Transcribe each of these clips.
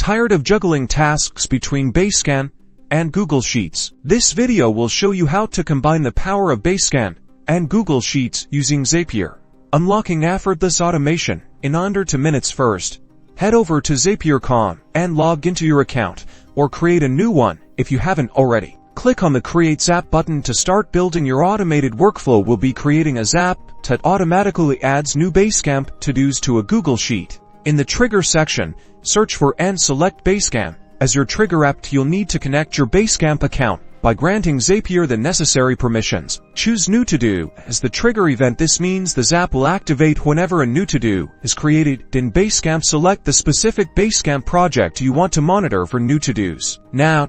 Tired of juggling tasks between Basecamp and Google Sheets? This video will show you how to combine the power of Basecamp and Google Sheets using Zapier, unlocking effortless automation in under 2 minutes. First, head over to Zapier.com and log into your account, or create a new one if you haven't already. Click on the Create Zap button to start building your automated workflow. We'll be creating a Zap that automatically adds new Basecamp to-dos to a Google Sheet. In the Trigger section, search for and select Basecamp as your trigger app. You'll need to connect your Basecamp account by granting Zapier the necessary permissions. Choose New To-Do as the trigger event. This means the Zap will activate whenever a new to-do is created. In Basecamp, select the specific Basecamp project you want to monitor for new to-dos. Now,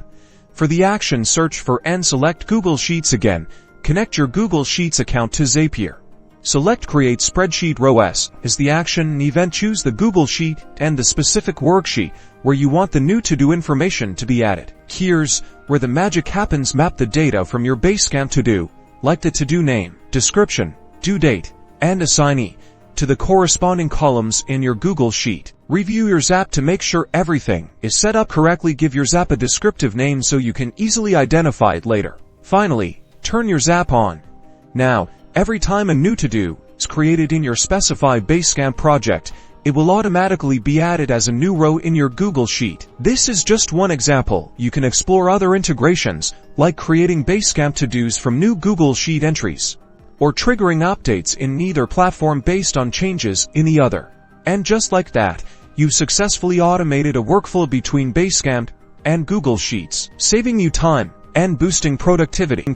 for the action, search for and select Google Sheets again. Connect your Google Sheets account to Zapier. Select Create Spreadsheet ROS as the action event. Choose the Google Sheet and the specific worksheet where you want the new to-do information to be added. Here's where the magic happens. Map the data from your Basecamp to-do, like the to-do name, description, due date, and assignee, to the corresponding columns in your Google Sheet. Review your Zap to make sure everything is set up correctly. Give your Zap a descriptive name so you can easily identify it later. Finally, turn your Zap on. Now, every time a new to-do is created in your specified Basecamp project, it will automatically be added as a new row in your Google Sheet. This is just one example. You can explore other integrations, like creating Basecamp to-dos from new Google Sheet entries, or triggering updates in either platform based on changes in the other. And just like that, you've successfully automated a workflow between Basecamp and Google Sheets, saving you time and boosting productivity.